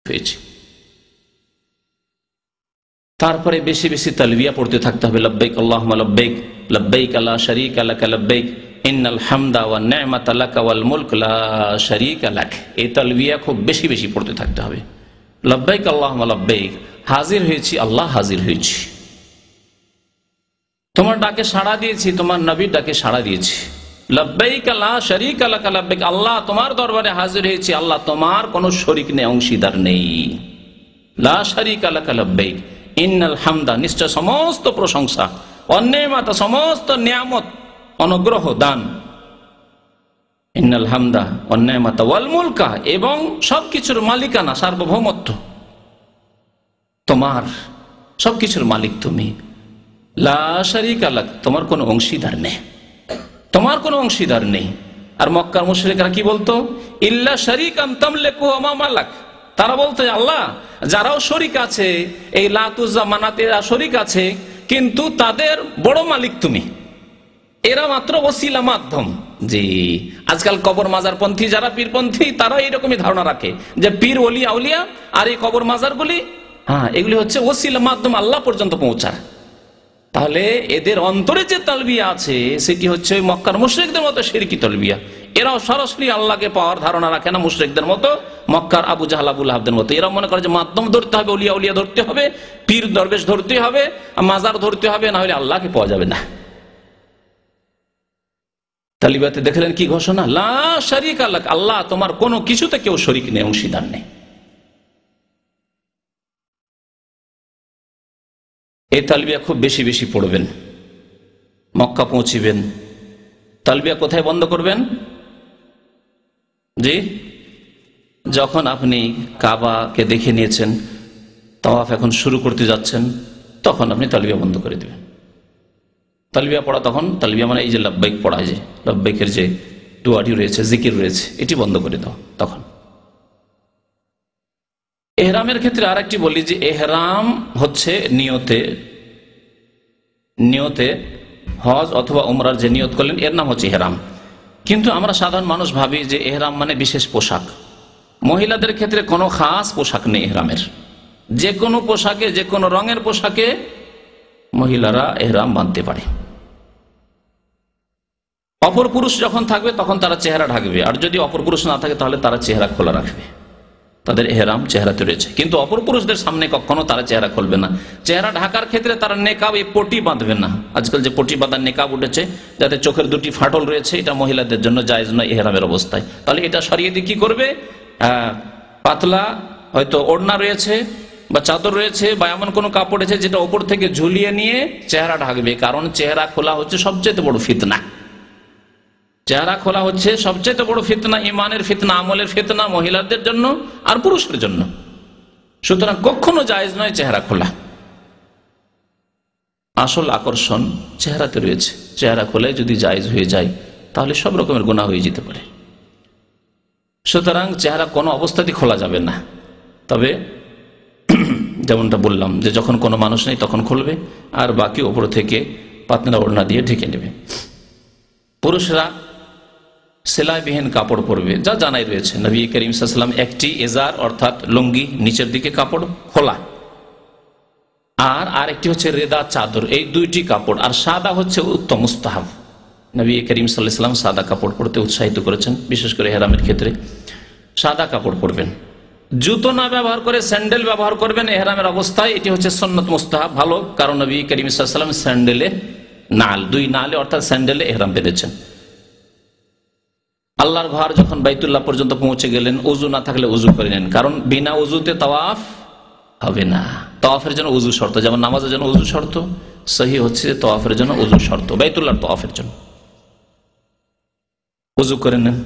হয়েছে। তারপরে বেশি বেশি তালবিয়া পড়তে থাকতে হবে, লব্বাইক আল্লাহুম্মা লব্বাইক, লব্বাইক লা শারীকা লাক লব্বাইক, ইন্নাল হামদা ওয়ান নি'মাতা লাক ওয়াল মুলক লা শারীকা লাক। এই তালবিয়া খুব বেশি বেশি পড়তে থাকতে হবে। লব্বাইক আল্লাহুম্মা লব্বাইক, হাজির হয়েছি, আল্লাহ হাজির হয়েছি, তোমার ডাকে সাড়া দিয়েছি, তোমার নবীর ডাকে সাড়া দিয়েছি। লব্বাইক লা শারীকা লাক লব্বাইক, আল্লাহ তোমার দরবারে হাজির হয়েছি, আল্লাহ তোমার কোনো শরীক নেই, অংশীদার নেই। লা শারীকা লাক লব্বাইক, ইন্নাল হামদা, নিশ্চয় সমস্ত প্রশংসা, অন্যায়মাতা, সমস্ত নিয়ামত, অনুগ্রহ, দান, ইন্নাল হামদা অন্যায়মাতা ওয়াল মুলকা, এবং সবকিছুর মালিকানা, সার্বভৌমত্ব তোমার, সবকিছুর মালিক তুমি। লা শারীকা লাক, তোমার কোনো অংশীদার নেই, তোমার কোনো অংশীদার নেই। আর মক্কার মুশরিকরা কি বলতো? ইল্লা শারীকান তামলিকু ওয়া মা মালাক, তারা বলতো আল্লাহ যারাও শরীক আছে, এই লাত উজ্জা মানাতে শরীক আছে, কিন্তু তাদের বড় মালিক তুমি, এরা মাত্র ওসিলা, মাধ্যম। জি, আজকাল কবর মাজার পন্থী যারা, পীরপন্থী, তারা এইরকমই ধারণা রাখে যে পীর ওলি আউলিয়া আর এই কবর মাজারগুলি, এগুলি হচ্ছে ওসিলা, মাধ্যম আল্লাহ পর্যন্ত পৌঁছার। তাহলে এদের অন্তরে যে তালবিয়া আছে সেটি হচ্ছে মক্কার মুশরিকদের মতো শিরকি তালবিয়া। এরাও সরাসরি আল্লাহকে পাওয়ার ধারণা রাখে না মুশরিকদের মতো, মক্কার আবু জাহল আবু লাহাবদের মতো। এরা মনে করে যে মাধ্যম ধরতে হবে, ওলিয়া উলিয়া ধরতে হবে, পীর দরবেশ ধরতে হবে, মাজার ধরতে হবে, না হলে আল্লাহকে পাওয়া যাবে না। তালিবাতে দেখলেন কি ঘোষণা? লা শারীকা লাক, আল্লাহ তোমার কোনো কিছুতে কেউ শরীক নেই, অংশীদার নেই। এই তালবিয়া খুব বেশি বেশি পড়বেন। মক্কা পৌঁছিবেন, তালবিয়া কোথায় বন্ধ করবেন? জি, যখন আপনি কাবাকে দেখে নিয়েছেন, তাওয়াফ এখন শুরু করতে যাচ্ছেন, তখন আপনি তালবিয়া বন্ধ করে দেবেন। তালবিয়া পড়া তখন, তালবিয়া মানে এই যে লব্বাইক পড়া, যে লব্বাইকের যে দুয়াটি রয়েছে, জিকির রয়েছে, এটি বন্ধ করে দাও তখন। এহরামের ক্ষেত্রে আরেকটি বলি যে এহরাম হচ্ছে নিয়তে হজ অথবা উমরার যে নিয়ত করলেন, এর নাম হচ্ছে এহরাম। কিন্তু আমরা সাধারণ মানুষ ভাবি যে এহরাম মানে বিশেষ পোশাক। মহিলাদের ক্ষেত্রে কোনো খাস পোশাক নেই এহরামের। যে কোনো পোশাকে, যে কোনো রঙের পোশাকে মহিলারা এহরাম বাঁধতে পারে। অপর পুরুষ যখন থাকবে তখন তারা চেহারা ঢাকবে, আর যদি অপর পুরুষ না থাকে তাহলে তারা চেহারা খোলা রাখবে। তাদের এহরাম চেহারাতে রয়েছে, কিন্তু অপর পুরুষদের সামনে কখনো তারা চেহারা খুলবে না। চেহারা ঢাকার ক্ষেত্রে তারা নেকাব, এই পটি বাঁধবে না। আজকাল যে পটি বাঁধার নেকাব উঠেছে, যাতে চোখের দুটি ফাটল রয়েছে, এটা মহিলাদের জন্য জায়েজ নয় এহরামের অবস্থায়। তাহলে এটা সরিয়ে দিয়ে কি করবে? পাতলা হয়তো ওড়না রয়েছে বা চাদর রয়েছে বা এমন কোনো কাপড় আছে যেটা ওপর থেকে ঝুলিয়ে নিয়ে চেহারা ঢাকবে। কারণ চেহারা খোলা হচ্ছে সবচেয়ে বড় ফিতনা। চেহারা খোলা হচ্ছে সবচেয়ে বড় ফিতনা, ইমানের ফিতনা, আমলের ফিতনা, মহিলাদের জন্য আর পুরুষের জন্য। সুতরাং কখনো জায়েজ নয় চেহারা খোলা। আসল আকর্ষণ চেহারাতে রয়েছে। চেহারা খোলায় যদি জায়েজ হয়ে যায় তাহলে সব রকমের গুনাহ হয়ে যেতে পারে। সুতরাং চেহারা কোনো অবস্থাতেই খোলা যাবে না। তবে যেমনটা বললাম যে যখন কোনো মানুষ নেই তখন খুলবে, আর বাকি ওপর থেকে পাতলা ওড়না দিয়ে ঢেকে নেবে। পুরুষরা সেলাইবিহীন কাপড় পরবে, যা জানাই রয়েছে। নবী করিম সাল্লাল্লাহু আলাইহি ওয়াসাল্লাম একটি এজার অর্থাৎ লুঙ্গি, নিচের দিকে কাপড় খোলা, আর আরেকটি হচ্ছে রেদা চাদর, এই দুইটি কাপড়। আর সাদা হচ্ছে উত্তম, মুস্তাহাব। নবী করিম সাল্লাল্লাহু আলাইহি ওয়াসাল্লাম সাদা কাপড় পরতে উৎসাহিত করেছেন, বিশেষ করে ইহরামের ক্ষেত্রে সাদা কাপড় পরবেন। জুতো না ব্যবহার করে স্যান্ডেল ব্যবহার করবেন ইহরামের অবস্থায়, এটি হচ্ছে সুন্নাত, মুস্তাহাব, ভালো। কারণ নবী করিম সাল্লাল্লাহু আলাইহি ওয়াসাল্লাম স্যান্ডেলে নাল, দুই নালে অর্থাৎ স্যান্ডেলে ইহরাম বেঁধেছেন। আল্লাহর ঘর যখন বাইতুল্লাহ পর্যন্ত পৌঁছে গেলেন, উজু না থাকলে উজু করে নেন, কারণ বিনা উজুতে তাওয়াফ হবে না। তাওয়াফের জন্য উজু শর্ত, যেমন নামাজের জন্য উজু শর্ত, সহি হচ্ছে তাওয়াফের জন্য উজু শর্ত। বাইতুল্লাহর তাওয়াফের জন্য উজু করে নেন।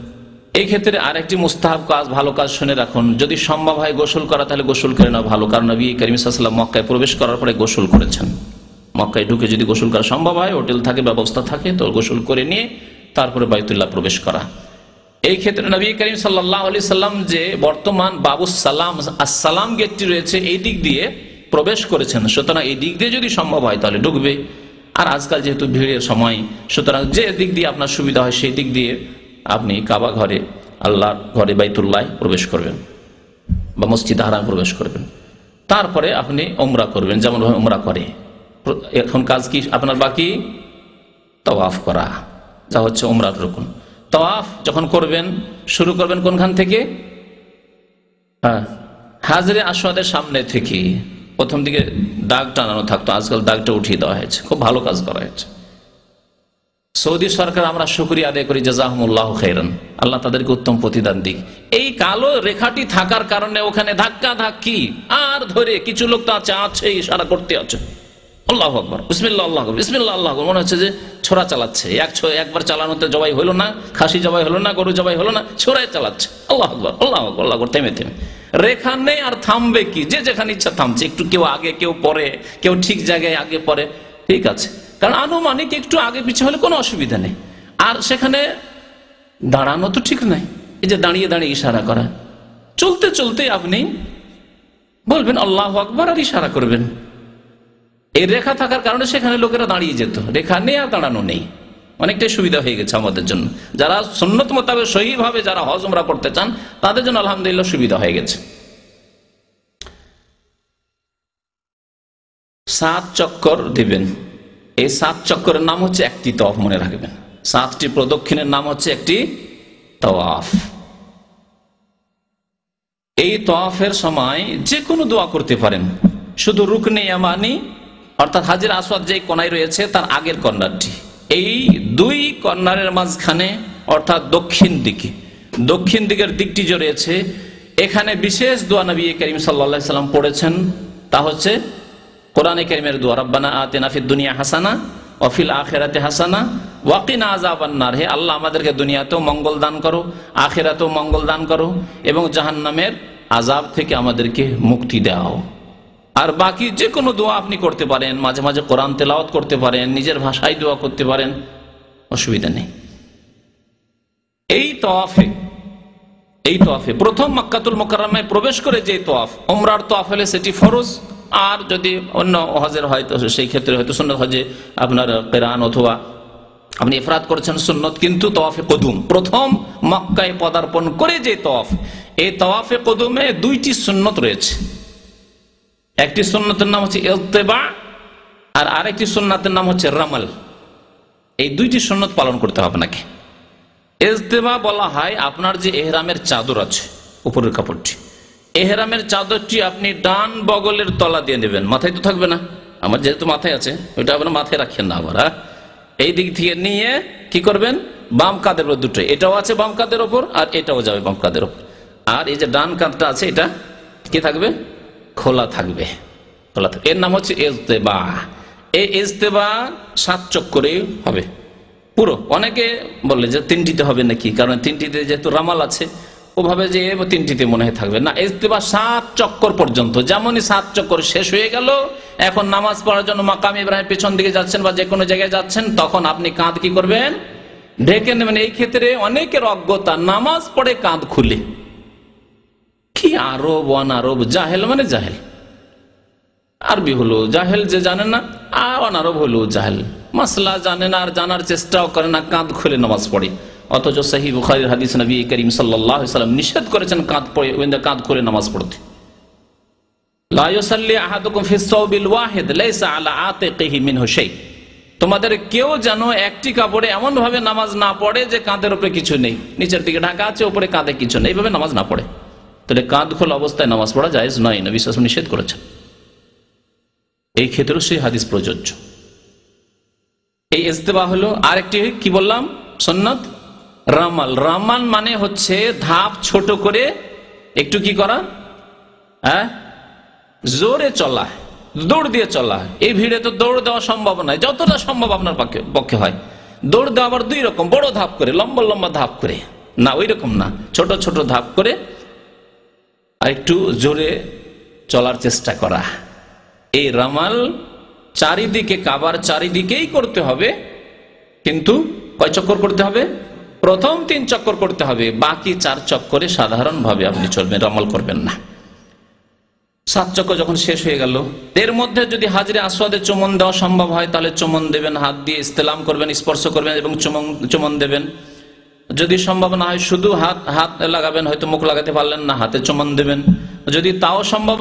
এই ক্ষেত্রে আরেকটি মুস্তাহাব কাজ, ভালো কাজ শুনে রাখুন, যদি সম্ভব হয় গোসল করা তাহলে গোসল করে নেওয়া ভালো। কারণ নবী করিম সাল্লাল্লাহু আলাইহি ওয়াসাল্লাম মক্কায় প্রবেশ করার পরে গোসল করেছেন। মক্কায় ঢুকে যদি গোসল করা সম্ভব হয়, হোটেল থাকে, ব্যবস্থা থাকে, তো গোসল করে নিয়ে তারপরে বাইতুল্লাহ প্রবেশ করা। এই ক্ষেত্রে নবী করিম সাল্লাল্লাহু আলাইহি সাল্লাম যে বর্তমান বাবুস সালাম, আসসালাম গেটটি রয়েছে, এই দিক দিয়ে প্রবেশ করেছেন। সুতরাং এই দিক দিয়ে যদি সম্ভব হয় তাহলে ঢুকবে। আর আজকাল যেহেতু ভিড়ের সময়, সুতরাং যে দিক দিয়ে আপনার সুবিধা হয় সেই দিক দিয়ে আপনি কাবা ঘরে, আল্লাহর ঘরে, বাইতুল্লাহ প্রবেশ করবেন। বা মসজিদ হারাম প্রবেশ করবেন, তারপরে আপনি উমরা করবেন যেমন উমরা করে। এখন কাজ কি আপনার বাকি? তাওয়াফ করা, যা হচ্ছে উমরার রুকন। তাওয়াফ যখন করবেন শুরু করবেন কোনখান থেকে? হাজরে আসওয়াদের সামনে থেকে। প্রথম দিকে দাগ টানানো থাকতো, আজকাল দাগটা উঠিয়ে দেওয়া হয়েছে, খুব ভালো কাজ করা হয়েছে। সৌদি সরকার আমরা শুকরিয়া আদায় করি, জাযাহুমুল্লাহ খাইরান, আল্লাহ তাদেরকে উত্তম প্রতিদান দিক। এই কালো রেখাটি থাকার কারণে ওখানে ধাক্কা ধাক্কি আর ধরে কিছু লোক তো আছে ইশারা করতে আছে, আল্লাহু আকবার, বিসমিল্লাহ আল্লাহু আকবার, বিসমিল্লাহ আল্লাহু আকবার, মনে হচ্ছে যে ছোরা চালাচ্ছে। একবার চালানোতে জবাই হলো না, খাসি জবাই হলো না, গরু জবাই হলো না, ছোরাই চালাচ্ছে, আল্লাহু আকবার আল্লাহু আকবার আল্লাহু আকবার, থেমে থেমে। রেখা নেই আর থামবে কি? যে যেখানে ইচ্ছা থামছে, একটু কেউ আগে কেউ পরে, কেউ ঠিক জায়গায় আগে পরে, ঠিক আছে, কারণ আনুমানিক একটু আগে পিছিয়ে হলে কোনো অসুবিধা নেই। আর সেখানে দাঁড়ানো তো ঠিক নাই, এই যে দাঁড়িয়ে দাঁড়িয়ে ইশারা করা, চলতে চলতে আপনি বলবেন আল্লাহু আকবার আর ইশারা করবেন। এই রেখা থাকার কারণে সেখানে লোকেরা দাঁড়িয়ে যেত, রেখা নেই আর দাঁড়ানো নেই, অনেকটাই সুবিধা হয়ে গেছে আমাদের জন্য। যারা সুন্নত মোতাবেক সহিভাবে যারা হজ উমরা করতে চান তাদের জন্য আলহামদুলিল্লাহ সুবিধা হয়ে গেছে। 7 চক্কর দিবেন। এই 7 চক্করের নাম হচ্ছে একটি তাওয়াফ, মনে রাখবেন। 7টি প্রদক্ষিণের নাম হচ্ছে একটি তাওয়াফ। এই তাওয়াফের সময় যে কোনো দোয়া করতে পারেন, শুধু রুকনে ইয়ামানি অর্থাৎ হাজরে আসওয়াদ যে কোণায় রয়েছে তার আগের কর্নারটি, এই 2 কর্নারের মাঝখানে অর্থাৎ দক্ষিণ দিকের দিকটি যে রয়েছে, এখানে বিশেষ দোয়া নবী করিম সাল্লাল্লাহু আলাইহি সাল্লাম পড়েছেন, তা হচ্ছে কোরআনে কারীমের দোয়া, রব্বানা আতিনা ফিদ দুনিয়া হাসানা ওয়া ফিল আখিরাতি হাসানা ওয়া কিনা আযাবান নার। হে আল্লাহ, আমাদেরকে দুনিয়াতেও মঙ্গল দান করো, আখিরাতেও মঙ্গল দান করো এবং জাহান্নামের আযাব থেকে আমাদেরকে মুক্তি দাও। আর বাকি যে কোনো দোয়া আপনি করতে পারেন, মাঝে মাঝে কোরআন তেলাওয়াত করতে পারেন, নিজের ভাষায় দোয়া করতে পারেন, অসুবিধা নেই। এই তাওয়াফে প্রথম মক্কাতুল মুকাররমায় প্রবেশ করে যে তাওয়াফ, উমরার তাওয়াফ হলে সেটি ফরজ, আর যদি অন্য হজের হয় তো সেই ক্ষেত্রে হয়তো সুন্নত হজে আপনার কিরান অথবা আপনি ইফরাদ করেছেন সুন্নত। কিন্তু তাওয়াফে কুদুম, প্রথম মক্কায় পদার্পণ করে যে তাওয়াফ, এই তাওয়াফে কুদুমে 2টি সুন্নত রয়েছে। একটি সুন্নতের নাম হচ্ছে ইলতিবা আর আরেকটি সুন্নতের নাম হচ্ছে রামাল। এই 2টি সুন্নত পালন করতে হবে আপনাকে। ইলতিবা বলা হয় আপনার যে ইহরামের চাদর আছে, উপরের কাপড়টি, ইহরামের চাদরটি আপনি ডান বগলের তলা দিয়ে নেবেন, মাথায় তো থাকবে না, আমার যেহেতু মাথায় আছে ওইটা আপনার মাথায় রাখেন না আবার, এই দিক থেকে নিয়ে কি করবেন, বাম কাঁধের উপর দুটো, এটাও আছে বাম কাঁধের ওপর আর এটাও যাবে বাম কাঁধের ওপর, আর এই যে ডান কাঁধটা আছে এটা কি থাকবে, খোলা থাকবে। এর নাম হচ্ছে ইজতেবা। এই ইজতেবা 7 চক্করে হবে পুরো। অনেকে বললে যে 3টিতে হবে নাকি, কারণ 3টিতে যেহেতু রামাল আছে ওভাবে যে 3টিতে মনে হয় থাকবে না। ইজতেবা 7 চক্কর পর্যন্ত, যেমনই 7 চক্কর শেষ হয়ে গেল, এখন নামাজ পড়ার জন্য মাকাম ইব্রাহিম পেছন দিকে যাচ্ছেন বা যে কোনো জায়গায় যাচ্ছেন, তখন আপনি কাঁধ কি করবেন, ঢেকে নেবেন। এই ক্ষেত্রে অনেকের অজ্ঞতা, নামাজ পড়ে কাঁধ খুলে, কি আরব অনারব, জাহেল মানে জাহেল, আরবি হলো জাহেল, যে জানে না, আর অনারব হলো জাহেল, মাসলা জানে না আর জানার চেষ্টাও করে না, কাঁধ খুলে নামাজ পড়ে। অথচ সহিহ বুখারীর হাদিস নবী করিম সাল্লাল্লাহু আলাইহি ওয়াসাল্লাম নিষেধ করেছেন কাঁধ খুলে নামাজ পড়তে। লা ইউসাল্লি আহাদুকুম ফিস সাওবিল ওয়াহিদ লাইসা আলা আতিকিহি মিনহু শাই। তোমাদের কেউ যেন একটি কাপড়ে এমন ভাবে নামাজ না পড়ে যে কাঁধের উপরে কিছু নেই, নিচের দিকে ঢাকা আছে, উপরে কাঁধে কিছু নেই, এইভাবে নামাজ না পড়ে। তাহলে কাঁধ খোলা অবস্থায় নামাজ পড়া জায়েজ নয়, নবী সাল্লাল্লাহু আলাইহি ওয়াসাল্লাম নিষেধ করেছেন। এই ক্ষেত্রেও সেই হাদিস প্রযোজ্য। এই ইজতিবা হলো। আরেকটি কি বললাম, সুন্নাত রামাল। রামাল মানে হচ্ছে ধাপ ছোট করে একটু কি করা, জোরে চলা, দৌড় দিয়ে চলা। এই ভিড়ে তো দৌড় দেওয়া সম্ভব নয়, যতটা সম্ভব আপনার পক্ষে হয়। দৌড় দেওয়া আবার 2 রকম, বড় ধাপ করে, লম্বা লম্বা ধাপ করে না, ওই রকম না, ছোট ছোট ধাপ করে আর একটু জোরে চলার চেষ্টা করা। এই রামাল চারিদিকে, কাবার চারিদিকেই করতে হবে, কিন্তু কয় চক্কর করতে হবে, প্রথম 3 চক্কর করতে হবে, বাকি 4 চক্করে সাধারণভাবে আপনি চলবেন, রামাল করবেন না। 7 চক্কর যখন শেষ হয়ে গেল, এর মধ্যে যদি হাজরে আসওয়াদে চুমন দেওয়া সম্ভব হয় তাহলে চুমন দেবেন, হাত দিয়ে ইস্তেলাম করবেন, স্পর্শ করবেন এবং চুমন দেবেন। যদি সম্ভব না হয় শুধু হাত লাগাবেন, হয়তো মুখ লাগাতে পারলেন না, হাতে চুমন দেবেন। যদি তাও সম্ভব